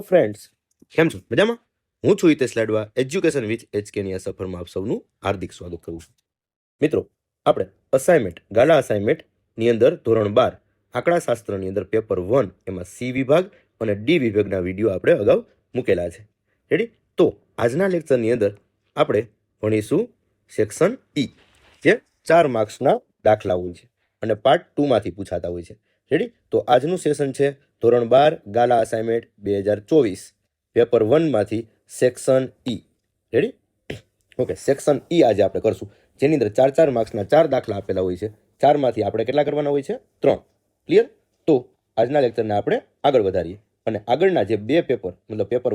Hello friends, કેમ છો? મજામાં? હું છું હિતેશ લાડવા, એજ્યુકેશન વિથ એચકેની આ સફરમાં આપ સૌનું હાર્દિક સ્વાગત કરું છું. મિત્રો, આપણે અસાઇનમેન્ટ ગાલા અસાઇનમેન્ટની અંદર ધોરણ 12 આંકડાશાસ્ત્રની અંદર પેપર 1 એમાં સી વિભાગ અને ડી વિભાગના વિડીયો આપણે અગાઉ મૂકેલા છે. રેડી? તો આજના લેક્ચરની અંદર આપણે ભણીશું સેક્શન ઈ, જે 4 માર્ક્સના દાખલા હોય છે અને પાર્ટ 2માંથી પૂછાતા હોય છે. રેડી? તો આજનું સેશન છે ધોરણ 12 ગાલા અસાઇનમેન્ટ 2024 પેપર 1માંથી section E. Ready? Okay, section E આજે આપણે કરશું, જેની અંદર 4 માર્ક્સના 4 દાખલા આપેલા હોય છે. 4માંથી આપણે કેટલા કરવાના હોય છે? 3. ક્લિયર? તો આજના લેક્ચરને આપણે આગળ વધારીએ અને આગળના જે 2 પેપર, મતલબ પેપર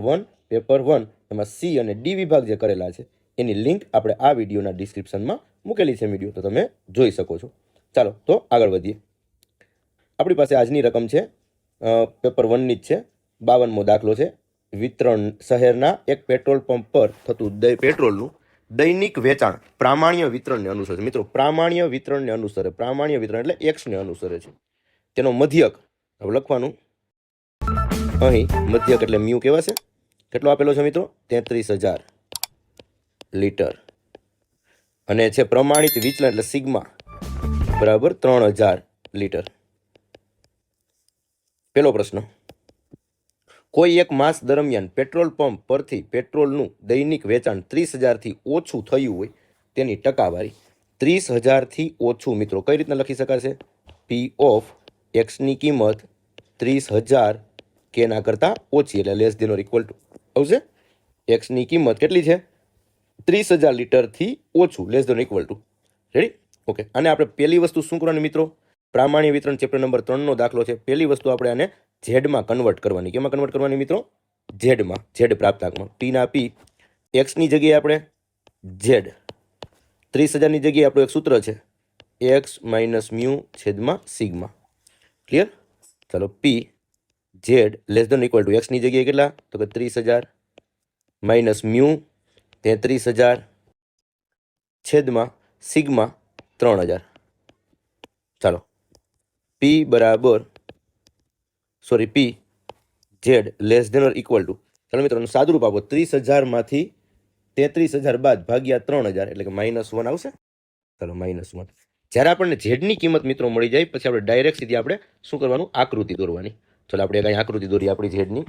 1 એમાં સી અને ડી વિભાગ જે કરેલા છે એની લિંક આપણે આ વિડીયોના ડિસ્ક્રિપ્શનમાં મૂકેલી છે વિડીયો, તો તમે જોઈ શકો છો. ચાલો તો આગળ વધીએ. આપણી પાસે આજની રકમ છે પેપર 1ની જ છે. 52મો દાખલો છે. વિતરણ શહેરના એક પેટ્રોલ પંપ પર થતું પેટ્રોલનું દૈનિક વેચાણ પ્રામાણ્ય વિતરણને અનુસરે. મિત્રો, પ્રામાણ્ય વિતરણને અનુસરે. પ્રામાણ્ય વિતરણ એટલે એક્સને અનુસરે છે. તેનો મધ્યક લખવાનું અહીં, મધ્યક એટલે મ્યુ કહેવાશે. કેટલો આપેલો છે મિત્રો? 33,000 લીટર. અને છે પ્રમાણિત વિચલન એટલે સિગ્મા બરાબર 3,000 લીટર. પહેલો પ્રશ્ન, કોઈ એક માસ દરમિયાન પેટ્રોલ પંપ પરથી પેટ્રોલનું દૈનિક વેચાણ 30,000થી ઓછું થયું હોય તેની ટકાવારી. 30,000થી ઓછું મિત્રો કઈ રીતના લખી શકાશે? પી ઓફ એક્સની કિંમત 30,000 કેના કરતાં ઓછી, એટલે less than or equal to આવશે. એક્સની કિંમત કેટલી છે? 30,000 લીટરથી ઓછું, less than equal to. Ready? Okay, આને આપણે પહેલી વસ્તુ શું કરવાની મિત્રો? પ્રામાણ્ય વિતરણ ચેપ્ટર નંબર 3નો દાખલો છે. પહેલી વસ્તુ આપણે આને ઝેડમાં કન્વર્ટ કરવાની. કેમાં કન્વર્ટ કરવાની મિત્રો? ઝેડમાં, ઝેડ પ્રાપ્તાંકમાં. પીના પી, એક્સની જગ્યાએ આપણે ઝેડ, 30,000ની જગ્યાએ આપણું એક સૂત્ર છે એક્સ માઇનસ મ્યુ છેદમાં સિગ્મા. ક્લિયર? ચાલો, P Z less than equal to એક્સની જગ્યાએ કેટલા? તો કે 30,000 માઇનસ મ્યુ 33,000 છેદમાં સિગ્મા 3,000. ચાલો, પી બરાબર P Z less than or equal to, ચાલો મિત્રો સાદુરૂપ આપો. 30,000માંથી 33,000 બાદ ભાગ્યા 3,000 એટલે કે -1 આવશે. ચાલો, -1. જ્યારે આપણને ઝેડની કિંમત મિત્રો મળી જાય પછી આપણે ડાયરેક્ટ સીધી આપણે શું કરવાનું? આકૃતિ દોરવાની. ચાલો આપણે કઈ આકૃતિ દોરીએ આપણી ઝેડની.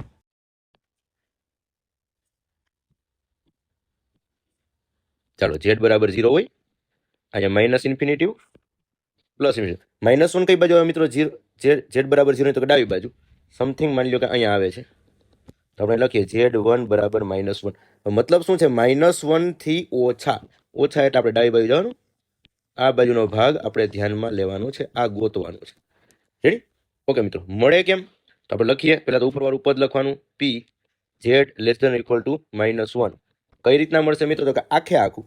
ચાલો, ઝેડ બરાબર 0 હોય, અહીંયા માઇનસ ઇન્ફિનિટિવ પ્લસ ઇન્ફિનિટિવ. -1 કઈ બાજુ આવે મિત્રો? ઝેડ બરાબર 0 તો ડાબી બાજુ. સમથિંગ માની લો કે અહીંયા આવે છે, તો આપણે લખીએ Z1 બરાબર -1. મતલબ શું છે? -1થી ઓછા. ઓછા એટલે આપણે ડાબી બાજુ જવાનું. આ બાજુનો ભાગ આપણે ધ્યાનમાં લેવાનો છે, આ ગોતવાનો છે. રેડી? ઓકે મિત્રો, મળે કેમ? તો આપણે લખીએ. પહેલા તો ઉપરવાળું પદ લખવાનું, P Z less than equal to -1. કઈ રીતના મળશે મિત્રો? તો કે આખે આખું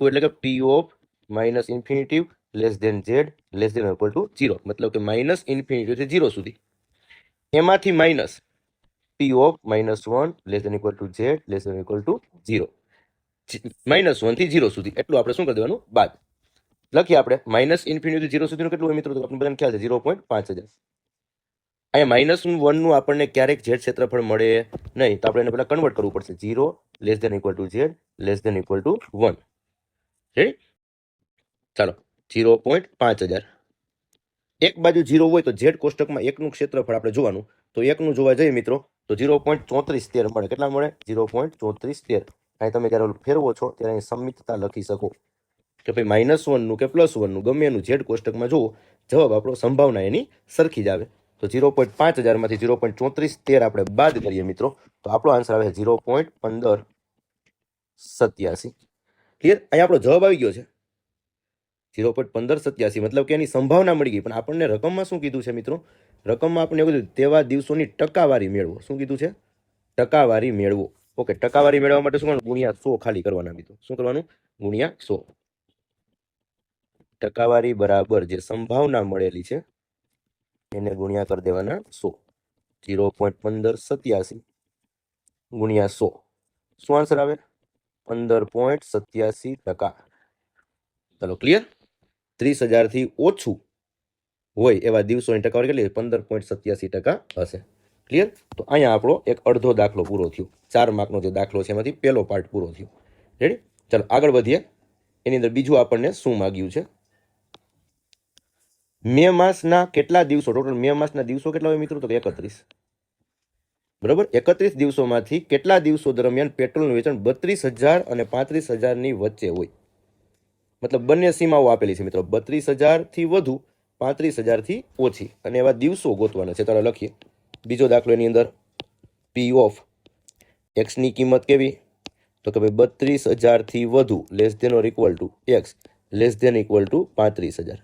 એટલે કે P of minus infinitive less than Z less than equal to 0. મતલબ કે માઇનસ ઇન્ફિનિટિવથી 0 સુધી. એમાંથી minus P of -1 less than equal to Z less than equal to 0. -1 થી 0 સુધી એટલું આપણે શું કરી દેવાનું? બાદ. લખીએ આપણે માઇનસ ઇન્ફિનિટી 0 સુધીનું કેટલું હોય મિત્રો? તો આપણને બધાને ખ્યાલ છે 0.5000. અહીંયા -1નું આપણને ક્યારેક ઝેડ ક્ષેત્રફળ મળે નહીં, તો આપણે એને પહેલા કન્વર્ટ કરવું પડશે. 0 less than equal to Z less than equal to 1. Ready? ચાલો, 0.5000. એક બાજુ 0 હોય તો ઝેડ કોષ્ટકમાં એકનું ક્ષેત્રફળ આપણે જોવાનું. તો એકનું જોવા જઈએ મિત્રો તો 0.3413 મળે. કેટલા મળે? 0.3413. અહીં તમે જ્યારે ફેરવો છો ત્યારે અહીં સમિતતા લખી શકો કે ભાઈ -1નું કે +1નું ગમે એનું ઝેડ કોષ્ટકમાં જુઓ, જવાબ આપણો સંભાવના એની સરખી જ આવે. તો 0.5000માંથી 0.3413 આપણે બાદ કરીએ મિત્રો, તો આપણો આન્સર આવે 0.1587. ક્લિયર? અહીંયા આપણો જવાબ આવી ગયો છે 0.1587. મતલબ કે એની સંભાવના મળી ગઈ. પણ આપણને રકમમાં શું કીધું છે મિત્રો? રકમમાં આપણને એવું કીધું તેવા દિવસોની ટકાવારી મેળવો. શું કીધું છે? ટકાવારી મેળવો. ઓકે, ટકાવારી મેળવવા માટે શું કરવાનું? ગુણ્યા 100 ખાલી કરવાના મિત્રો. શું કરવાનું? ગુણ્યા 100. ટકાવારી બરાબર જે સંભાવના મળેલી છે એને ગુણ્યા કરી દેવાના 100. 0.1587 ગુણ્યા 100. શું આન્સર આવે? 15.87%. ચાલો, ક્લિયર? 30,000થી ઓછું હોય એવા દિવસોની ટકાવારી કેટલી? 15.87% હશે. ક્લિયર? તો અહીંયા આપણો એક અડધો દાખલો પૂરો થયો. 4 માર્કનો જે દાખલો છે એમાંથી પહેલો પાર્ટ પૂરો થયો. રેડી? ચાલો આગળ વધીએ. એની અંદર બીજું આપણને શું માગ્યું છે? મે માસના કેટલા દિવસો, ટોટલ મે માસના દિવસો કેટલા હોય મિત્રો? તો 31. બરાબર, 31 દિવસોમાંથી કેટલા દિવસો દરમિયાન પેટ્રોલનું વેચાણ 32,000 અને 35,000ની વચ્ચે હોય? મતલબ બંને સીમાઓ આપેલી છે મિત્રો, 32,000થી વધુ, 35,000થી ઓછી, અને એવા દિવસો ગોતવાના છે. ચાલો લખીએ. બીજો દાખલો એની અંદર પી ઓફ એક્સની કિંમત કેવી? તો કે ભાઈ 32,000થી વધુ less than or equal to X less than equal to 35,000.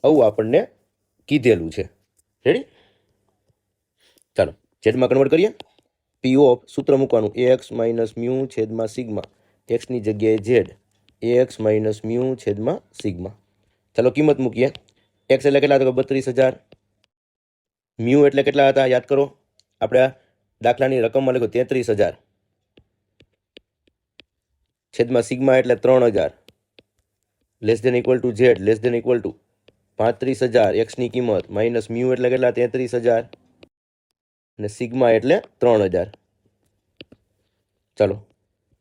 આવું આપણને કીધેલું છે. રેડી? ચાલો ઝેડમાં કન્વર્ટ કરીએ. પી ઓફ સૂત્ર મૂકવાનું એક્સ માઇનસ મ્યુ છેદમાં સિગ્મા, એક્સની જગ્યાએ ઝેડ એક્સ માઇનસ મ્યુ છેદમાં સિગ્મા. ચાલો કિંમત મૂકીએ. એક્સ એટલે કેટલા હતા? 32,000. મ્યુ એટલે કેટલા હતા? યાદ કરો, આપણે દાખલાની રકમમાં લખ્યું 33,000 છેદમાં સિગ્મા એટલે 3,000 less than equal to Z less than equal to 35,000. એક્સની કિંમત માઇનસ મ્યુ એટલે કેટલા? 33,000 અને સિગ્મા એટલે 3,000. ચાલો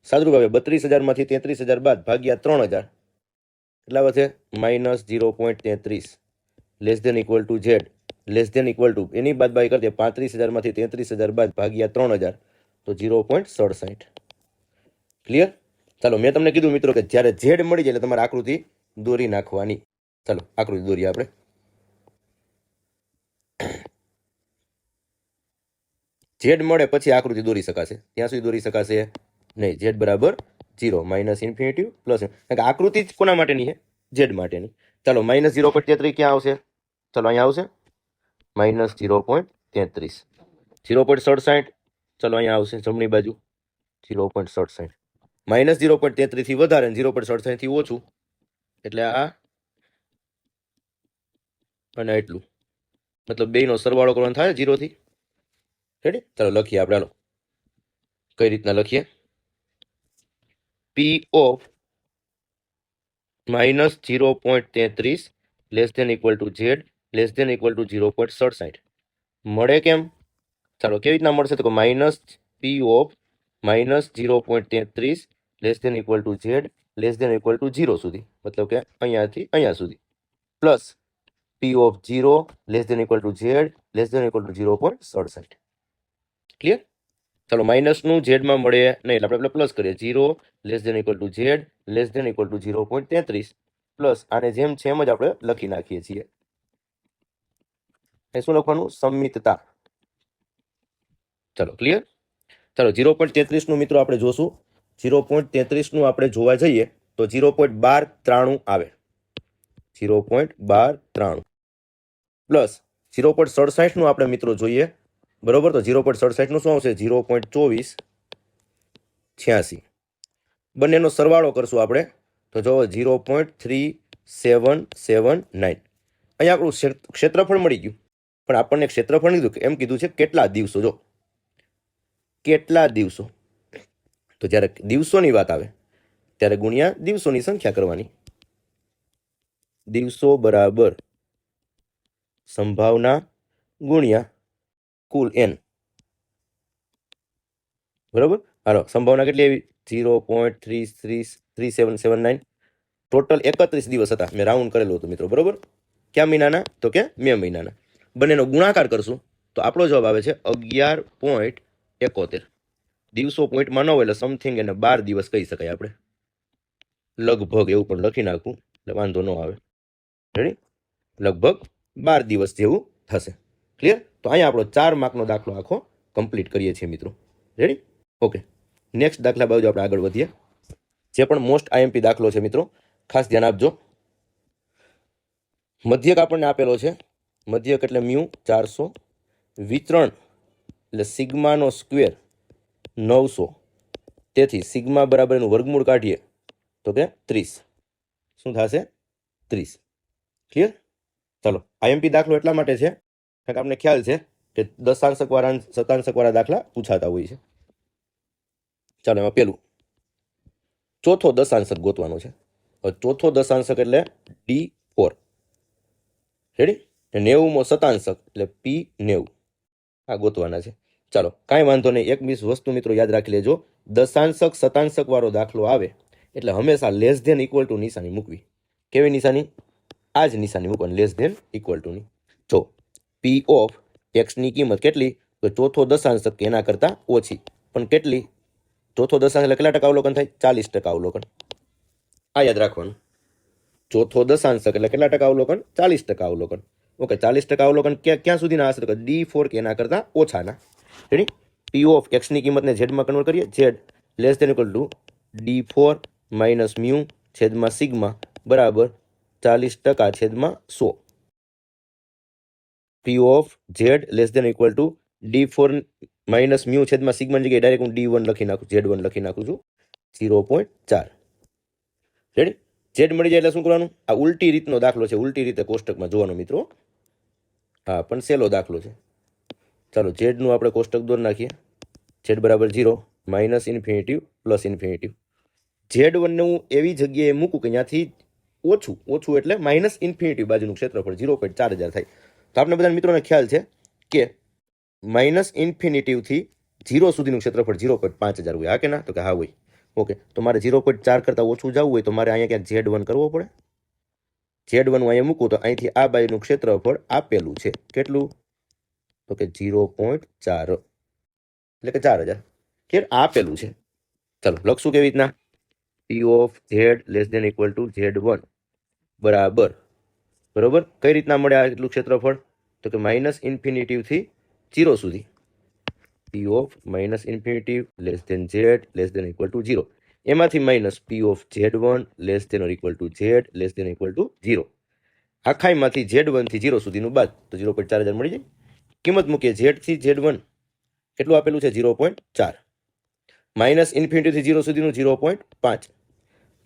સાદું ભાવે 32,000માંથી 33,000 બાદ ભાગ્યા 3,000 કેટલા વધે? Minus 0.33 less than equal to Z less than equal to એની બાદ બાકી કરતી 35,000માંથી 33,000 બાદ ભાગ્યા 3,000 તો 0.67. ક્લિયર? ચાલો મેં તમને કીધું મિત્રો કે જ્યારે ઝેડ મળી જાય એટલે તમારે આકૃતિ દોરી નાખવાની. ચાલો આકૃતિ દોરીએ આપણે. ઝેડ મળે પછી આકૃતિ દોરી શકાશે, ત્યાં સુધી દોરી શકાશે નહીં. ઝેડ બરાબર 0 માઇનસ ઇન્ફિનિટી પ્લસ, કારણ કે આકૃતિ જ કોના માટેની છે? ઝેડ માટેની. ચાલો માઇનસ 0.33 ક્યાં આવશે? ચાલો અહીંયા આવશે માઇનસ 0.33. 0.67 ચાલો અહીંયા આવશે જમણી બાજુ 0.67. માઇનસ 0.33 થી વધારે અને 0.67 થી ઓછું એટલે આ અને એટલું, મતલબ બેયનો સરવાળો કરવાનો થાય 0 થી. રેડી? ચાલો લખીએ આપણે. હાલો કઈ રીતના લખીએ? P of minus 0.33 less than equal to Z less than equal to 0.67 મળે કેમ? ચાલો કેવી રીતના મળશે? તો minus P of minus 0.33 less than equal to Z less than equal to 0 સુધી, મતલબ કે અહીંયાથી અહીંયા સુધી, plus P of 0 less than equal to Z less than equal to 0.67. Clear? ચાલો માઇનસનું ઝેડમાં મળે નહીં એટલે આપણે પ્લસ કરીએ. 0 less than equal to Z less than equal to 0.33 plus આને જેમ છે એમ જ આપણે લખી નાખીએ છીએ. એ શું લખવાનું? સમિતતા. ચાલો ક્લિયર? ચાલો 0.33 નું મિત્રો આપણે જોશું. 0.33 નું આપણે જોવા જઈએ તો 0.1293 આવે. 0.1293 પ્લસ 0.67 નું આપણે મિત્રો જોઈએ. બરોબર, તો 0.67 નું શું આવશે? 0.2486. બંનેનો સરવાળો કરશું આપણે તો જો 0.3779. અહીંયા આપણું ક્ષેત્રફળ મળી ગયું, પણ આપણને ક્ષેત્રફળ કીધું એમ કીધું છે કેટલા દિવસો. જો કેટલા દિવસો, તો જ્યારે દિવસોની વાત આવે ત્યારે ગુણ્યા દિવસોની સંખ્યા કરવાની. દિવસો બરાબર સંભાવના ગુણ્યા કુલ n. બરાબર, હાલો સંભાવના કેટલી આવી? 0.3779. ટોટલ 31 દિવસ હતા, મેં રાઉન્ડ કરેલું હતું મિત્રો. બરોબર, ક્યાં મહિનાના? તો કે મે મહિનાના. બંનેનો ગુણાકાર કરશું તો આપણો જવાબ આવે છે 11.71. દિવસો પોઈન્ટમાં ન હોય એટલે સમથિંગ એને 12 દિવસ કહી શકાય આપણે, લગભગ એવું પણ લખી નાખું એટલે વાંધો ન આવે. રેડી? લગભગ 12 દિવસ જેવું થશે. ક્લિયર? તો અહીંયા આપણો 4 માર્કનો દાખલો આખો કમ્પ્લીટ કરીએ છીએ મિત્રો. રેડી? ઓકે, નેક્સ્ટ દાખલા બાજુ આપણે આગળ વધીએ. જે પણ મોસ્ટ આઈએમપી દાખલો છે મિત્રો, ખાસ ધ્યાન આપજો. મધ્યક આપણને આપેલો છે. મધ્યક એટલે મ્યુ 400, વિતરણ એટલે સિગ્માનો સ્ક્વેર 900. તેથી સિગ્મા બરાબર એનું વર્ગમૂળ કાઢીએ તો કે 30. શું થશે? 30. ક્લિયર? ચાલો આઈએમપી દાખલો એટલા માટે છે કારણ કે આપણે ખ્યાલ છે કે દશાંશક વાળા શતાંશક વાળા દાખલા પૂછાતા હોય છે. ચાલો એમાં પેલું ચોથો દશાંશક ગોતવાનો છે. ચોથો દશાંશક એટલે D4. રેડી? 90મો શતાંશક એટલે P90. આ ગોતવાના છે. ચાલો કાંઈ વાંધો નહીં. એક વસ્તુ મિત્રો યાદ રાખી લેજો, દશાંશક શતાંશક વાળો દાખલો આવે એટલે હંમેશા લેસ ધેન ઇક્વલ ટુ નિશાની મૂકવી. કેવી નિશાની? આ જ નિશાની મૂકવાની, લેસ ધેન ઇક્વલ ટુની. જો પી ઓફ એક્સની કિંમત કેટલી? તો ચોથો દશાંશક એના કરતાં ઓછી. પણ કેટલી? ચોથો દશાંશ એટલે કેટલા ટકા અવલોકન થાય? 40% અવલોકન. આ યાદ રાખવાનું. ચોથો દશાંશક એટલે કેટલા ટકા અવલોકન? 40% અવલોકન. ઓકે, 40% અવલોકન ક્યાં સુધીના હશે? તો D4 કે એના કરતાં ઓછાના. રેડી? પી ઓફ એક્સની કિંમતને ઝેડમાં કન્વર્ટ કરીએ. Z less than equal to D4 minus mu છેદમાં સિગ્મા બરાબર 40% છેદમાં 100. P of Z less than equal to D4 minus mu છેદમાં સિગ્માની જગ્યાએ ડાયરેક્ટ હું D1 લખી નાખું, Z1 લખી નાખું છું 0.4. રેડી? ઝેડ મળી જાય એટલે શું કરવાનું? આ ઉલટી રીતનો દાખલો છે, ઉલટી રીતે કોષ્ટકમાં જોવાનો મિત્રો. હા, પણ સહેલો દાખલો છે. ચાલો ઝેડનું આપણે કોષ્ટક દોર નાખીએ. ઝેડ બરાબર 0 માઇનસ ઇન્ફિનિટિવ પ્લસ ઇન્ફિનિટિવ. Z1ને હું એવી જગ્યાએ મૂકું કે ત્યાંથી ઓછું એટલે માઇનસ ઇન્ફિનિટિવ બાજુનું ક્ષેત્રફળ 0.4000 થાય. તો આપણે બધા મિત્રોને ખ્યાલ છે કે માઇનસ ઇન્ફિનિટિવથી 0 સુધીનું ક્ષેત્રફળ 0.5000 હોય. હા કે ના? તો કે હા હોય. ઓકે, તો મારે 0.4 કરતાં ઓછું જવું હોય તો મારે અહીંયા ક્યાંક Z1 કરવો પડે. Z1 હું અહીંયા મૂકું તો અહીંથી આ બાજુનું ક્ષેત્રફળ આપેલું છે. કેટલું? તો કે 0.4 એટલે કે 4000. કે આપેલું છે. ચાલો લખશું કેવી રીતના? P of Z less than equal to Z1 બરાબર કઈ રીતના મળે આ એટલું ક્ષેત્રફળ? તો કે માઇનસ ઇન્ફિનિટિવથી 0 સુધી. P of minus infinitive less than Z less than equal to 0. એમાંથી minus P of Z1 less than or equal to Z less than equal to 0. આખાઈમાંથી Z1 થી 0 સુધીનું બાદ તો 0.4000 મળી જાય. કિંમત મૂકીએ. Z થી Z1 કેટલું આપેલું છે? 0.4. માઇનસ ઇન્ફિનિટીથી 0 સુધીનું 0.5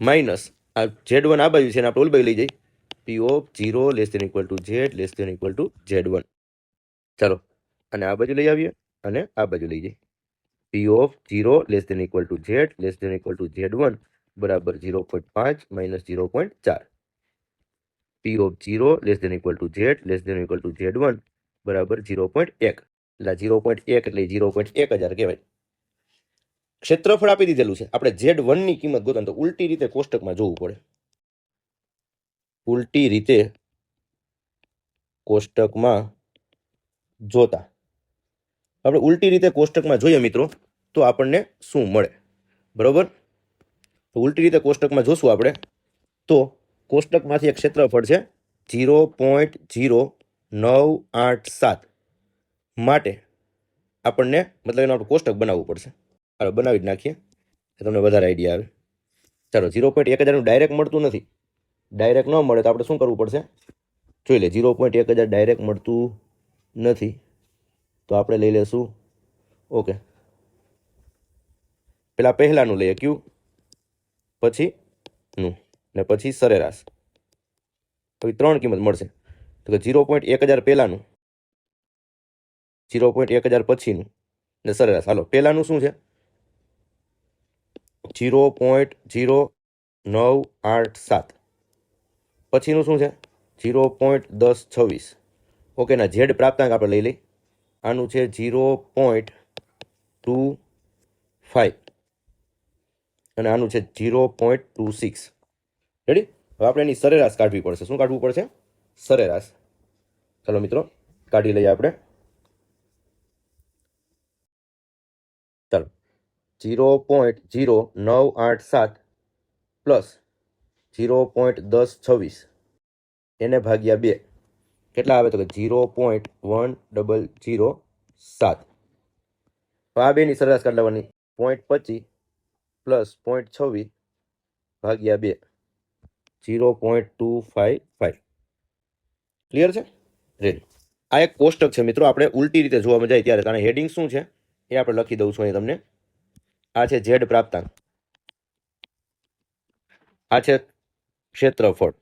માઇનસ આ Z1 આ બાજુ છે ને આપણે ઓલ બાજુ લઈ જઈએ. P of 0 less than equal to Z less than equal to Z1. ચાલો અને આ બાજુ લઈ આવીએ અને આ બાજુ લઈ જઈએ. P of 0 less than equal to Z less than equal to Z1 બરાબર 0.5 minus 0.4. P of 0 less than equal to Z less than equal to Z1 બરાબર 0.1. એટલે 0.1 એટલે 0.1000 કહેવાય. ક્ષેત્રફળ આપી દીધેલું છે. આપણે Z1 ની કિંમત ગોતવાની તો ઉલટી રીતે કોષ્ટકમાં જોવું પડે. ઉલટી રીતે કોષ્ટકમાં જોતા આપણે ઉલટી રીતે કોષ્ટકમાં જોઈએ મિત્રો તો આપણને શું મળે? બરોબર? તો ઉલટી રીતે કોષ્ટકમાં જોશું આપણે તો કોષ્ટકમાંથી એક ક્ષેત્રફળ છે 0.0987 માટે આપણને મતલબ એનું આપણે કોષ્ટક બનાવવું પડશે. ચાલો બનાવી જ નાખીએ તમને વધારે આઈડિયા આવે. ચાલો 0.1000 ડાયરેક્ટ મળતું નથી. ડાયરેક્ટ ન મળે તો આપણે શું કરવું પડશે? જોઈ લે. 0.1000 ડાયરેક્ટ મળતું નથી તો આપણે લઈ લેશું. ઓકે, પેલા પહેલાનું લઈએ ક્યુ, પછી નું ને પછી સરેરાશ. હવે 3 કિંમત મળશે. તો કે 0.1000 પહેલાનું, 0.1000 પછીનું ને સરેરાશ. હાલો પહેલાનું શું છે? 0.0987. પછીનું શું છે? 0.1026. ઓકે, ના ઝેડ પ્રાપ્તાંક આપણે લઈ લઈ. આનું છે 0.25 અને આનું છે 0.26. રેડી? હવે આપણે એની સરેરાશ કાઢવી પડશે. શું કાઢવું પડશે? સરેરાશ. ચાલો મિત્રો કાઢી લઈએ આપણે. ચાલો 0.0987 પ્લસ 0.1026 એને ભાગ્યા 2 કેટલા આવે? તો કે 0.1007. આ બેની સરેરાશ કાઢી લેવાની. 0.25 પ્લસ 0.26 ભાગ્યા 2 0.255. ક્લિયર છે? રેડી. આ એક કોષ્ટક છે મિત્રો. આપણે ઉલટી રીતે જોવામાં જાય ત્યારે કારણ હેડિંગ શું છે એ આપણે લખી દઉં છું અહીં તમને. આ છે ઝેડ પ્રાપ્તાંક, આ છે ક્ષેત્રફળ.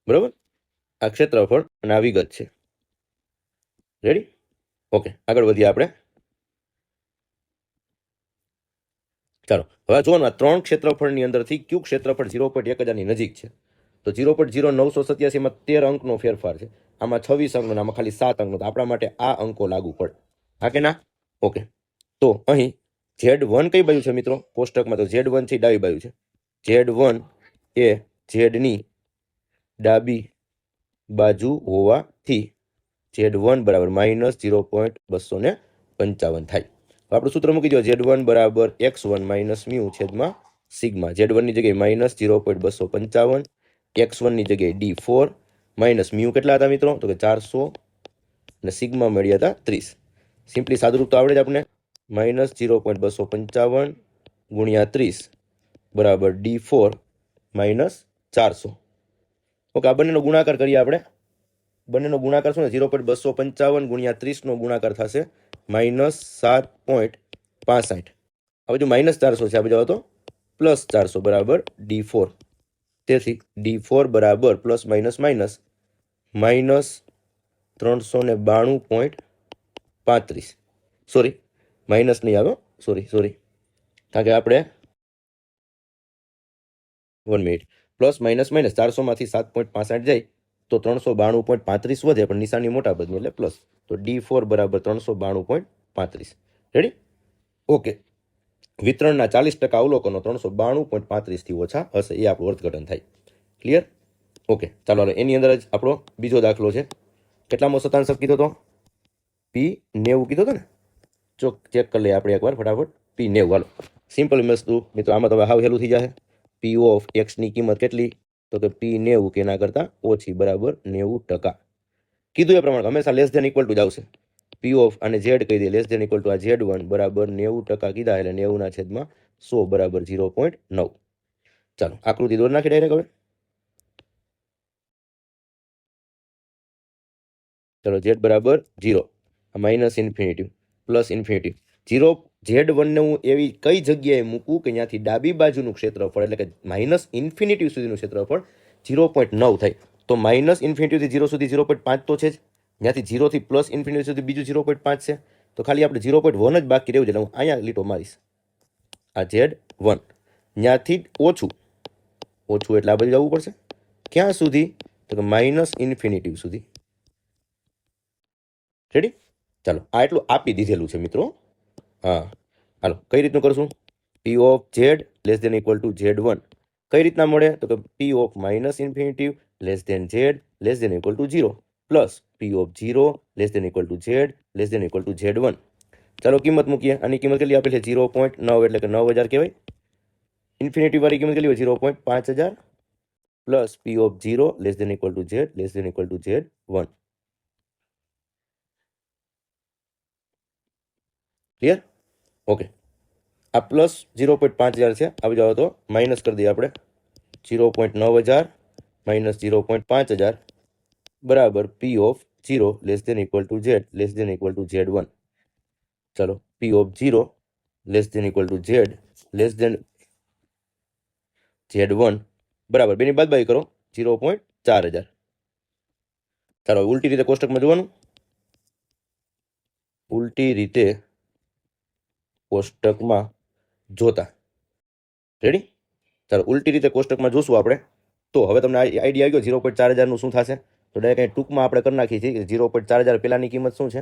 બરોબર? આ ક્ષેત્રફળ અને આ વિગત છે. રેડી? ઓકે, આગળ વધીએ આપણે. ચાલો હવે જોવાનું આ 3 ક્ષેત્રફળની અંદરથી કયું ક્ષેત્રફળ 0.1000 ની નજીક છે. તો 0.0987 માં 13 અંકનો ફેરફાર છે. આમાં 26 અંકનો આમાં ખાલી 7 અંકનો, તો આપણા માટે આ અંકો લાગુ પડે, હા કે ના? ઓકે, તો અહીં Z1 કઈ બાજુ છે મિત્રો કોષ્ટકમાં? તો Z1 થી ડાબી બાજુ છે. Z1 એ Z ની ડાબી બાજુ હોવાથી Z1 બરાબર -0.255 થાય. આપણું સૂત્ર મૂકી દો, Z1 બરાબર x1 માઇનસ મ્યુ છેદમાં સિગ્મા. Z1 ની જગ્યાએ -0.255, x1 ની જગ્યાએ D4 માઇનસ મ્યુ કેટલા હતા મિત્રો? તો કે 400 અને સિગ્મા મળ્યા હતા 30. સિમ્પલી સાદુરૂપ તો આવડે જ આપણે. -0.255 ગુણ્યા 30 બરાબર D4 માઇનસ 400. ઓકે, આ બંનેનો ગુણાકાર કરીએ આપણે. બંનેનો ગુણાકાર શું છે? 0.255 ગુણ્યા 30નો ગુણાકાર થશે -7.65. આ બાજુ -400 છે, આ બાજુ તો +400 બરાબર D4. તેથી D4 બરાબર plus minus minus -392.35. Sorry, minus નહીં આવે, સોરી, કારણ કે આપણે 1 મિનિટ, પ્લસ માઇનસ માઇનસ 400માંથી 7.65 જાય તો 392.35 વધે, પણ નિશાની મોટા બદલી એટલે પ્લસ. તો D4 બરાબર 392.35. રેડી? ઓકે, વિતરણના 40% અવલોકનો 392.35 થી ઓછા હશે, એ આપણું અર્થઘટન થાય. ક્લિયર? ઓકે, ચાલો એની અંદર જ આપણો બીજો દાખલો છે. કેટલામો શતાંશક કીધો તો? P90 કીધો હતો ને? ચેક કરી લઈએ આપણે એકવાર ફટાફટ. P90. હાલો, સિમ્પલ વસ્તુ મિત્રો, આમાં તો હાવ હેલું થઈ જાય. P ઓફ x ની કિંમત કેટલી? તો કે P90 કે એના કરતાં ઓછી બરાબર 90%. કીધું એ પ્રમાણે હંમેશા લેસ ધેન ઇક્વલ ટુ જ આવશે. P ઓફ અને Z કહી દે લેસ ધેન ઇક્વલ ટુ આ Z1 બરાબર 90% કીધા એટલે 90 છેદમાં 100 બરાબર 0.9. ચાલો આકૃતિ દોર નાખી ડાયરેક્ટ હવે. ચલો Z બરાબર 0, minus infinity plus infinity. 0 Z1 ને હું એવી કઈ જગ્યાએ મૂકું કે ત્યાંથી ડાબી બાજુનું ક્ષેત્રફળ એટલે કે માઇનસ ઇન્ફિનિટી સુધીનું ક્ષેત્રફળ 0.9 થાય. તો માઇનસ ઇન્ફિનિટીથી 0 સુધી 0.5 તો છે જ, ત્યાંથી 0 થી પ્લસ ઇન્ફિનિટી સુધી બીજું 0.5 છે, તો ખાલી આપણે 0.1 જ બાકી રહેવું છે. એટલે હું અહીંયા લીટો મારીશ, આ Z1 ત્યાંથી ઓછું એટલે આ બાજુ જવું પડશે. ક્યાં સુધી? તો કે માઇનસ ઇન્ફિનિટી સુધી. રેડી? ચાલો, આ એટલું આપી દીધેલું છે મિત્રો. હા, હાલો કઈ રીતનું કરશું? P of Z less than equal to Z1 કઈ રીતના મળે? તો કે P of minus infinity less than Z less than equal to 0 plus P of 0 less than equal to Z less than equal to Z1. ચાલો કિંમત મૂકીએ. આની કિંમત કેટલી આપેલી છે? 0.9 એટલે કે 9000 કહેવાય. ઇન્ફિનિટી વાળી કિંમત કેટલી હોય? 0.5000 plus P of 0 less than equal to Z less than equal to Z1. Clear? Okay, આ પ્લસ 0.5000 છે, આવી જાવ તો માઇનસ કરી દઈએ આપણે. 0.9000 માઇનસ 0.5000 બરાબર P of 0 less than equal to Z less than equal to Z1. ચાલો, P of 0 less than equal to Z less than Z1 બરાબર બેની બાદબાકી કરો 0.4000. ચાલો ઉલટી રીતે કોષ્ટકમાં જોવાનું. ઉલટી રીતે કોષ્ટકમાં જોતા. રેડી? ચાલો ઉલટી રીતે કોષ્ટકમાં જોશું આપણે. તો હવે તમને આઈડિયા આવી ગયો 0.4000 નું શું થશે? તો ડાયરેક્ટ ટૂંકમાં આપણે કરી નાખીએ છીએ. 0.4000 પહેલાની કિંમત શું છે?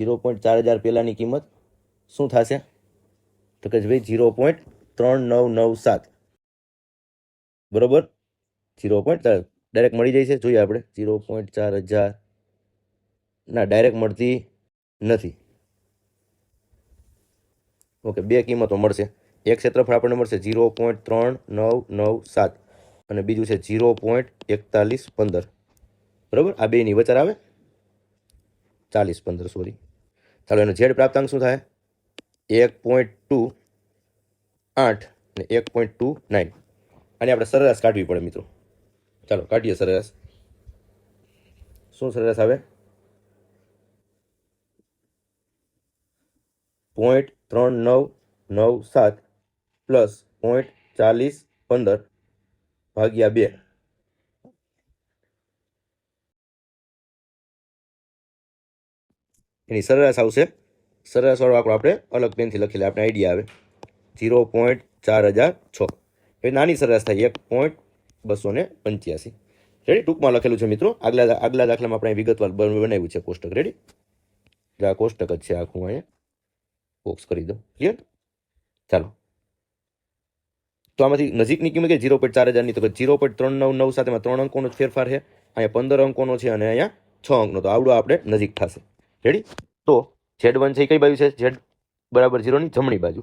0.4000 પહેલાની કિંમત શું થશે? તો કે ભાઈ 0.3997 બરોબર. 0.4 ડાયરેક્ટ મળી જાય છે, જોઈએ આપણે. 0.4000 ના, ડાયરેક્ટ મળતી નથી. ઓકે, બે કિંમતો મળશે. એક ક્ષેત્રફળ આપણને મળશે 0.3997 અને બીજું છે 0.4115 બરાબર. આ બેની વચ્ચે આવે 4015, સોરી. ચાલો એનો ઝેડ પ્રાપ્તાંક શું થાય? 1.28 અને 1.29. આની આપણે સરેરાશ કાઢવી પડે મિત્રો. ચાલો કાઢીએ સરેરાશ. શું સરેરાશ આવે? 0.3997 પ્લસ 0.4015 ભાગ્યા 2. એની સરેરાશ આવશે. સરેરાશ વાળો આંકડો આપણે અલગ પેનથી લખી લે, આપણે આઈડિયા આવે. 0.4006. એ નાની સરેરાશ થાય 1.285. રેડી? ટૂંકમાં લખેલું છે મિત્રો. આગલા દાખલામાં આપણે વિગતવાર બનાવ્યું છે કોષ્ટક. રેડી? એટલે આ કોષ્ટક જ છે આખું, અહીંયા બોક્સ કરી દો. ક્લિયર? ચાલો, તો આમાંથી નજીકની કિંમત કે 0.4000ની, તો કે 0.399 સાથે 3 અંકોનો જ ફેરફાર છે. અહીંયા 15 અંકોનો છે અને અહીંયા 6 અંકનો. તો આવડો આપણે નજીક થશે. રેડી? તો Z1 છે એ કઈ બાજુ છે? Z બરાબર 0 ની જમણી બાજુ.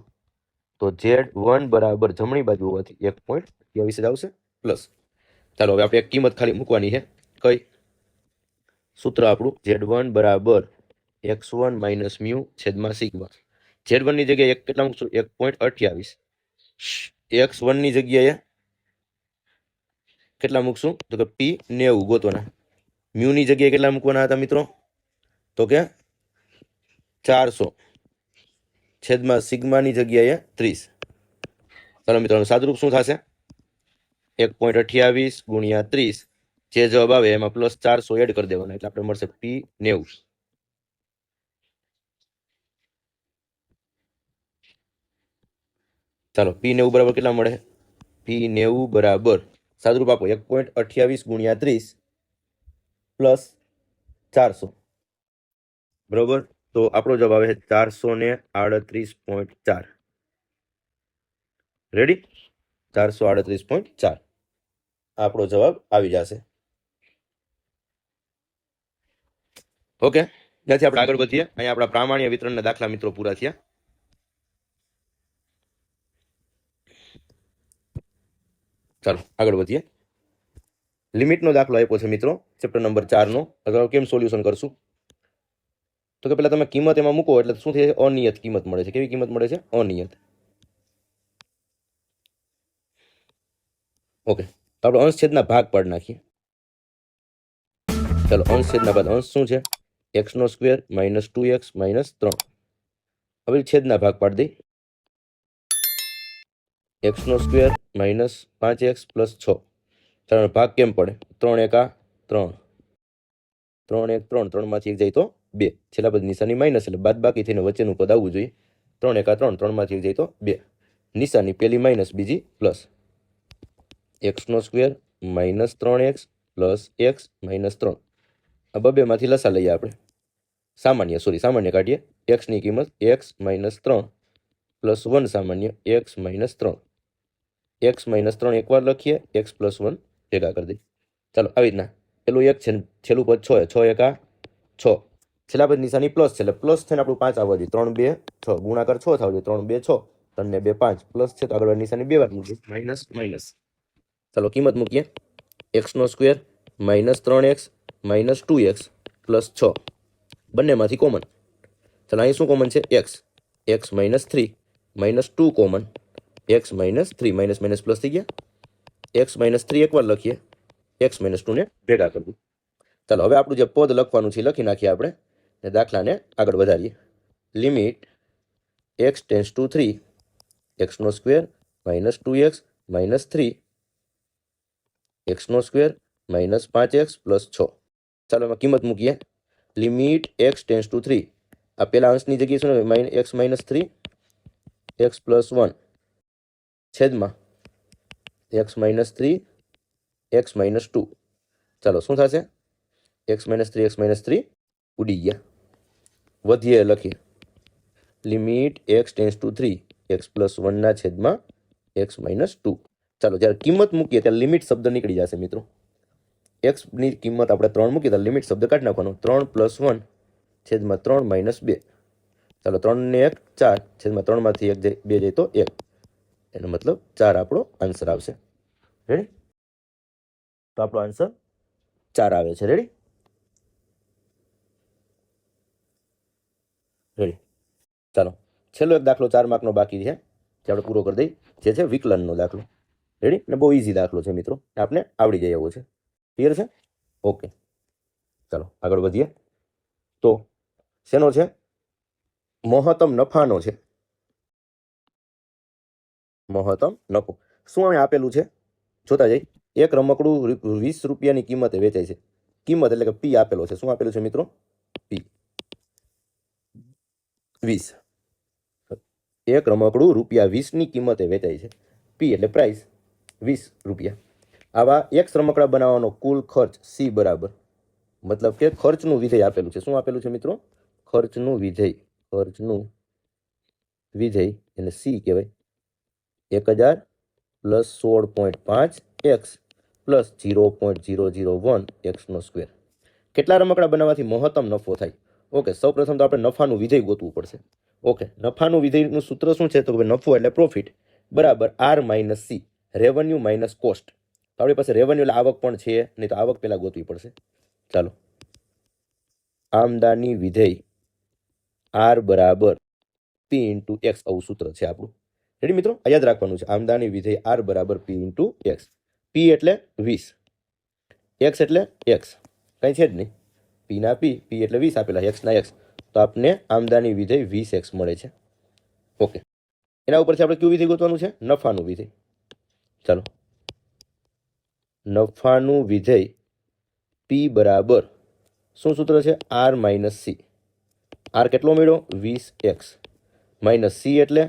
તો Z1 બરાબર જમણી બાજુ હોવાથી 1.22 જ આવશે પ્લસ. ચાલો, હવે આપણે એક કિંમત ખાલી મૂકવાની છે. કઈ? સૂત્ર આપણું Z1 બરાબર x1 માઇનસ મ્યુ છેદમાં સિગ્મા. Z1 ની જગ્યાએ કેટલા મૂકશું? 1.28. x1 ની જગ્યાએ કેટલા મૂકશું? તો કે p 90 ગોતવાના. મ્યુ ની જગ્યાએ કેટલા મૂકવાના હતા મિત્રો? તો કે 400 છેદમાં સિગ્માની જગ્યાએ 30. ચાલો મિત્રો, સાદુરૂપ શું થશે? 1.28 ગુણ્યા 30. જે જવાબ આવે એમાં પ્લસ 400 એડ કરી દેવાના, એટલે આપણે મળશે p 90. ચાલો, p 90 બરાબર કેટલા મળે? p 90 બરાબર સાદુરૂપ આપો 1.28 ગુણ્યા 30 પ્લસ 400. બરોબર? તો આપણો જવાબ આવે 438.4. રેડી? 438.4 આપણો જવાબ આવી જશે. ઓકે, ત્યાંથી આપણે આગળ વધીએ. અહીંયા આપણા પ્રામાણ્ય વિતરણના દાખલા મિત્રો પૂરા થયા. ચાલો આગળ વધીએ. લિમિટનો દાખલો આપ્યો છે મિત્રો, ચેપ્ટર નંબર 4 નો. અગાઉ કેમ સોલ્યુશન કરશું? તો કે પહેલા તમે કિંમત એમાં મૂકો એટલે શું થાય? અનિયત કિંમત મળે છે. કેવી કિંમત મળે છે? અનિયત. ઓકે, તો આપણે અંશ છેદના ભાગ પાડી નાખીએ. ચાલો, અંશ છેદના ભાગ. અંશ શું છે? x² minus 2x minus 3. હવે છેદના ભાગ પાડી દઈ. x² minus 5x plus 6. ચાલો, ભાગ કેમ પડે? 3 એકા 3, 3 એક 3, 3 માંથી 1 જાય તો 2. છેલ્લા પદ નિશાની માઇનસ એટલે બાદ બાકી થઈને વચ્ચેનું પદ આવવું જોઈએ. 3 એકા 3, 3 માંથી 1 જાય તો 2. નિશાની પેલી માઇનસ બીજી plus. x² minus 3x plus x minus 3. આ બબે માંથી લસા લઈએ આપણે. સામાન્ય કાઢીએ. x ની કિંમત x માઇનસ 3 પ્લસ 1 સામાન્ય x માઇનસ 3. x માઇનસ 3 એકવાર લખીએ, x પ્લસ 1 ભેગા કરી દઈએ. ચાલો, આવી રીતના પેલું 1 છે, છેલ્લું પદ 6, 6 એકા 6. છેલ્લા પદ નિશાની પ્લસ છે એટલે પ્લસ થઈને આપણું 5 આવવા જોઈએ. 3 2 6 ગુણાકાર 6 થવા જોઈએ. 3 2 6, 3 ને 2 5 પ્લસ છે તો આગળ નિશાની 2 વાર મૂકીએ, માઇનસ માઇનસ. ચાલો, કિંમત મૂકીએ. x² minus 3x minus 2x plus 6 બંનેમાંથી કોમન. ચાલો, અહીં શું કોમન છે? x minus 3 minus 2 common. x minus 3 minus minus plus થઈ ગયા. x માઇનસ 3 એકવાર લખીએ, x માઇનસ 2 ને ભેગા કરવું. ચાલો, હવે આપણું જે પદ લખવાનું છે લખી નાખીએ આપણે ને દાખલાને આગળ વધારીએ. Limit x tense two 3 x² minus 2x minus 3 x² minus 5x plus 6. ચાલો, એમાં કિંમત મૂકીએ. Limit x tense two 3. આ પેલા અંશની જગ્યાએ શું? x માઇનસ 3 x પ્લસ 1 છેદમાં x માઇનસ 3 x માઇનસ 2. ચાલો, શું થશે? x માઇનસ 3 ઉડી ગયા. વધીએ લખીએ. Limit x tense two 3 x plus 1 ના છેદમાં x માઇનસ 2. ચાલો, જ્યારે કિંમત મૂકીએ ત્યારે લિમિટ શબ્દ નીકળી જશે મિત્રો. x ની કિંમત આપણે 3 મૂકીએ તો લિમિટ શબ્દ કાઢી નાખવાનો. 3 પ્લસ 1 છેદમાં 3 માઇનસ 2. ચાલો, 3 ને 1 4 છેદમાં 3 માંથી 1 2 જાય તો 1. એનો મતલબ 4 આપણો આન્સર આવશે. રેડી? તો આપણો આન્સર 4 આવે છે. રેડી? ચાલો, છેલ્લો એક દાખલો 4 માર્કનો બાકી છે, જે આપણે પૂરો કરી દઈએ, જે છે વિકલનનો દાખલો. રેડી? ને બહુ ઇઝી દાખલો છે મિત્રો, આપણે આવડી જાય એવો છે. ક્લિયર છે? ઓકે, ચાલો આગળ વધીએ. તો શેનો છે? મહત્તમ નફાનો છે. મહત્તમ નફો શું અહીં આપેલું છે? જોતા જઈ. એક રમકડું 20 રૂપિયાની કિંમતે વેચાય છે. કિંમત એટલે કે પી આપેલો છે. શું આપેલું છે મિત્રો? પી 20. એક રમકડું રૂપિયા 20ની કિંમતે વેચાય છે. પી એટલે પ્રાઇસ 20 રૂપિયા. આવા એક્સ રમકડા બનાવવાનો કુલ ખર્ચ સી બરાબર, મતલબ કે ખર્ચનું વિધેય આપેલું છે. શું આપેલું છે મિત્રો? ખર્ચનું વિધેય એને સી કહેવાય. 1000 પ્લસ 16.5 એક્સ પ્લસ 0.001 એક્સનો સ્ક્વેર. કેટલા રમકડા બનાવવાથી મહત્તમ નફો થાય? ઓકે, સૌપ્રથમ તો આપણે નફાનું વિધેય ગોતવું પડશે. ઓકે, નફાનું વિધેયનું સૂત્ર શું છે? તો કે નફો એટલે પ્રોફિટ બરાબર R minus C, revenue minus cost. તો આપણી પાસે રેવન્યુ એટલે આવક પણ છે, નહીં તો આવક પહેલાં ગોતવી પડશે. ચાલો, આમદાની વિધેય આર બરાબર પી ઇન્ટુ એક્સ, આવું સૂત્ર છે આપણું. રેડી મિત્રો? આ યાદ રાખવાનું છે. આમદાની વિધેય આર બરાબર પી ઇન્ટુ એક્સ. પી એટલે 20, એક્સ એટલે એક્સ, કંઈ છે જ નહીં. પીના પી એટલે 20 આપેલા, એક્સના એક્સ. તો આપને આમદાની વિધેય 20x મળે છે. ઓકે, એના ઉપરથી આપણે કયું વિધેય ગોતવાનું છે? નફાનું વિધેય. ચાલો, નફાનું વિધેય પી બરાબર શું સૂત્ર છે? R minus C. આર કેટલો મળ્યો? 20x માઇનસ સી એટલે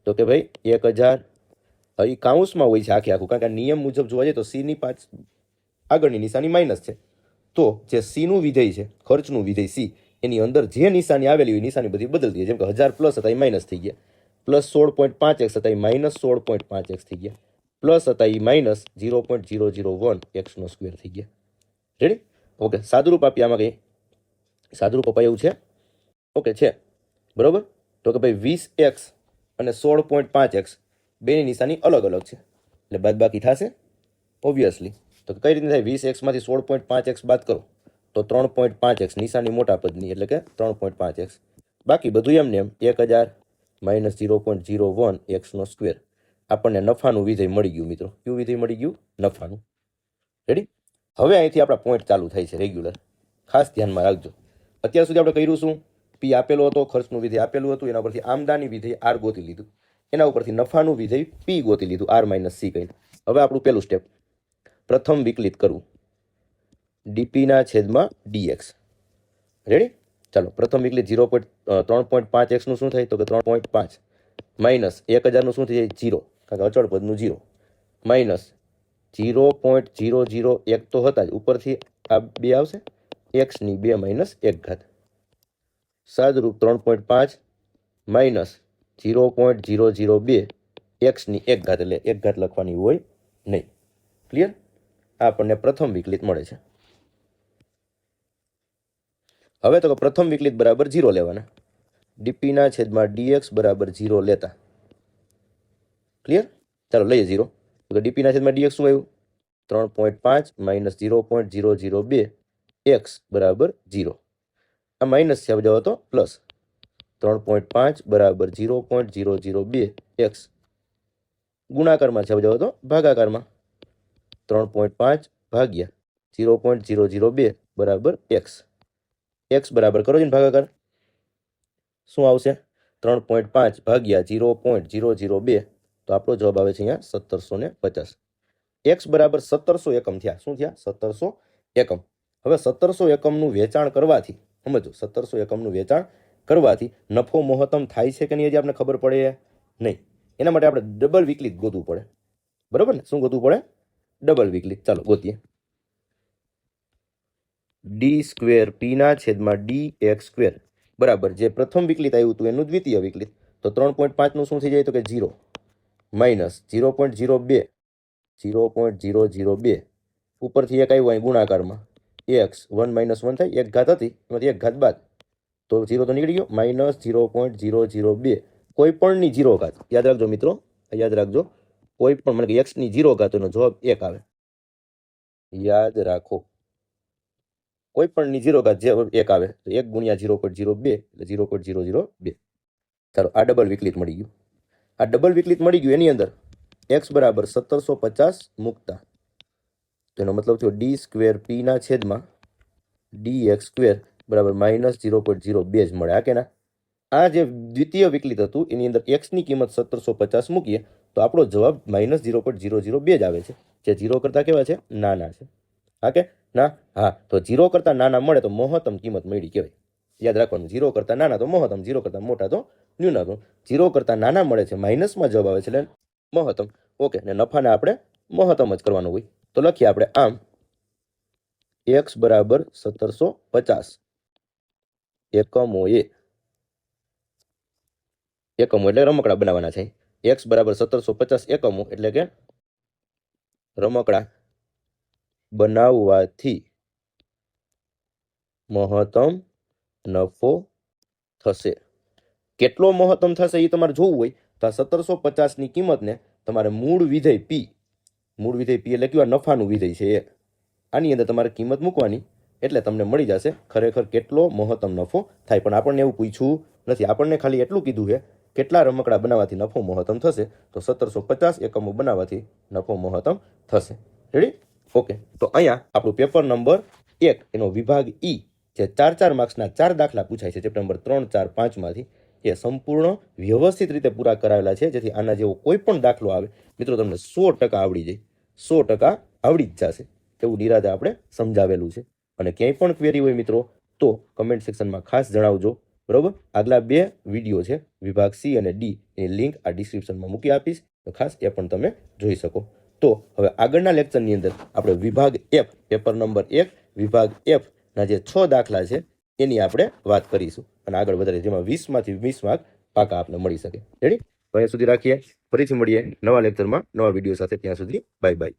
તો કે ભાઈ 1000. એ કાઉન્સમાં હોય છે આખે આખું, કારણ કે નિયમ મુજબ જોવા જઈએ તો સીની આગળની નિશાની માઇનસ છે. તો જે સીનું વિધેય છે, ખર્ચનું વિધેય સી, એની અંદર જે નિશાની આવેલી હોય નિશાની બધી બદલતી હોય. જેમ કે 1000 પ્લસ હતા એ માઇનસ થઈ ગયા, પ્લસ 16.5x હતા એ માઇનસ 16.5x થઈ ગયા, પ્લસ હતા એ માઇનસ 0.001 એક્સનો સ્ક્વેર થઈ ગયા. રેડી? ઓકે, સાદુરૂપ આપી. આમાં કંઈ સાદુરૂપ અપાય એવું છે? ઓકે, છે બરોબર. તો કે ભાઈ 20x અને 16.5x બેની નિશાની અલગ અલગ છે, એટલે બાદબાકી થશે ઓબ્વિયસલી. તો કઈ રીતે થાય? 20x માંથી 16.5x બાદ કરો તો 3.5x, નિશાની મોટા પદની એટલે કે 3.5x. બાકી બધું એમને એમ 1000 માઇનસ 0.01 એક્સનો સ્ક્વેર. આપણને નફાનું વિધેય મળી ગયું મિત્રો. કયું વિધેય મળી ગયું? નફાનું. રેડી? હવે અહીંથી આપણા પોઈન્ટ ચાલુ થાય છે રેગ્યુલર. ખાસ ધ્યાનમાં રાખજો. અત્યાર સુધી આપણે કર્યું શું? પી આપેલો હતો, ખર્ચનું વિધેય આપેલું હતું, એના પરથી આમદાની વિધેય આર ગોતી લીધું, એના ઉપરથી નફાનું વિધેય પી ગોતી લીધું, આર માઇનસ સી કહીને. હવે આપણું પહેલું સ્ટેપ, પ્રથમ વિકલિત કરવું, ડીપીના છેદમાં ડીએક્સ. રેડી? ચાલો, પ્રથમ વિકલિત 3.5x નું શું થાય? તો કે 3.5 માઇનસ 1000 નું શું થઈ જાય? 0, કારણ કે અચળ પદનું 0, માઇનસ 0.001 તો હતા જ, ઉપરથી આ 2 આવશે, એક્સની 2 માઇનસ 1 ઘાત. સાદરૂપ 3.5 માઇનસ 0.002 એક્સની 1 ઘાત, એટલે 1 ઘાત લખવાની હોય નહીં. ક્લિયર? આપણને પ્રથમ વિકલિત મળે છે. હવે તો પ્રથમ વિકલિત બરાબર 0 લેવાના, ડીપીના છેદમાં ડીએક્સ બરાબર 0 લેતા. ક્લિયર? ચાલો લઈએ 0. તો ડીપીના છેદમાં ડીએક્સ શું આવ્યું? 3.5 માઇનસ 0.002 એક્સ બરાબર 0. આ માઇનસ છે, જાવ તો પ્લસ. 3.5 બરાબર 0.002 એક્સ ગુણાકારમાં છે, જાવ તો ભાગાકારમાં. 3.5 ભાગ્યા 0.002 બરાબર એક્સ. એક્સ બરાબર કરો છો ને ભાગાકાર, શું આવશે? 3.5 ભાગ્યા 0.002, તો આપણો જવાબ આવે છે અહીંયા 1750. એક્સ બરાબર 1700 એકમ થયા. શું થયા? 1700 એકમ. હવે 1700 એકમનું વેચાણ કરવાથી, સમજો, 1700 એકમનું વેચાણ કરવાથી નફો મહત્તમ થાય છે કે નહીં હજી આપણે ખબર પડે નહીં. એના માટે આપણે ડબલ વિકલિત ગોતવું પડે. બરાબર ને? શું ગોતવું પડે? ડબલ વિકલિત. ચાલો ગોતીએ. ડી સ્ક્વેર પીના છેદમાં ડી એક્સ સ્ક્વેર બરાબર જે પ્રથમ વિકલિત આવ્યું હતું એનું દ્વિતીય વિકલિત. તો 3.5 નું શું થઈ જાય? તો કે 0 માઇનસ 0.002 ઉપરથી એક આવ્યું અહીં ગુણાકારમાં, એક્સ 1 માઇનસ 1 થાય, 1 ઘાત હતી એમાંથી 1 ઘાત બાદ, તો 0 તો નીકળી ગયો, માઇનસ 0.002 કોઈ પણની 0 ઘાત. યાદ રાખજો મિત્રો, યાદ રાખજો, કોઈ પણ મને કે એક્સની 0 ઘાત એનો જવાબ 1 આવે. યાદ રાખો, કોઈ પણની 0 ઘાત જે 1 આવે તો 1 ગુણ્યા 0.02 એટલે 0.002. ચાલો, આ ડબલ વિકલિત મળી ગયું. આ ડબલ વિકલિત મળી ગયું એની અંદર એક્સ બરાબર 1750 મૂકતા, તો એનો મતલબ થયો ડી સ્ક્વેર પીના છેદમાં ડી એક્સ સ્ક્વેર બરાબર માઇનસ 0.02 જ મળે. આ કે ના? આ જે દ્વિતીય વિકલિત હતું એની અંદર એક્સની કિંમત 1750 મૂકીએ તો આપણો જવાબ માઇનસ 0.002 જ આવે છે, જે 0 કરતાં કેવા છે? નાના છે. હા કે ના? હા, તો 0 કરતાં નાના મળે તો મહત્તમ કિંમત મળી કહેવાય. યાદ રાખવાનું, 0 કરતાં નાના તો મહત્તમ, 0 કરતાં મોટા તો ન્યૂનતમ. 0 કરતાં નાના મળે છે, માઇનસમાં જવાબ આવે છે એટલે મહત્તમ. ઓકે, ને નફાને આપણે મહત્તમ જ કરવાનું હોય. તો લખીએ આપણે આમ x બરાબર 1750 એકમોએ એકમો એટલે રમકડા બનાવવાના છે. x બરાબર 1750 એકમો એટલે કે રમકડા બનાવવાથી મહત્તમ નફો થશે. કેટલો મહત્તમ થશે એ તમારે જોવું હોય તો આ 1750 ની કિંમતને તમારે મૂળ વિધેય p એટલે કેવા નફાનું વિધેય છે એ આની અંદર તમારે કિંમત મૂકવાની એટલે તમને મળી જશે ખરેખર કેટલો મહત્તમ નફો થાય. પણ આપણને એવું પૂછ્યું નથી, આપણને ખાલી એટલું કીધું છે કેટલા રમકડા બનાવવાથી નફો મહત્તમ થશે. તો 1750 એકમો બનાવવાથી નફો મહત્તમ થશે. રેડી? ઓકે. તો અહીંયા આપણું પેપર નંબર 1 એનો વિભાગ ઈ જે 4 માર્ક્સના 4 દાખલા પૂછાય છે ચેપ્ટર નંબર 3, 4, 5 માંથી એ સંપૂર્ણ વ્યવસ્થિત રીતે પૂરા કરાવેલા છે, જેથી આના જેવો કોઈ પણ દાખલો આવે મિત્રો તમને 100% આવડી જાય, 100% આવડી જ જશે એવું નિરાતે આપણે સમજાવેલું છે. અને ક્યાંય પણ ક્વેરી હોય મિત્રો તો કમેન્ટ સેક્શનમાં ખાસ જણાવજો. બરોબર? આગલા 2 વિડીયો છે વિભાગ સી અને ડી, એની લિંક આ ડિસ્ક્રિપ્શનમાં મૂકી આપીશ, તો ખાસ એ પણ તમે જોઈ શકો. તો હવે આગળના લેક્ચરની અંદર આપણે વિભાગ એફ પેપર નંબર 1 વિભાગ એફ ના જે 6 દાખલા છે એની આપણે વાત કરીશું અને આગળ વધારે, જેમાં 20 માંથી 20 માર્ક પાકા આપને મળી શકે. રેડી? તો અહીંયા સુધી રાખીએ, ફરીથી મળીએ નવા લેક્ચરમાં નવા વિડીયો સાથે. ત્યાં સુધી બાય બાય.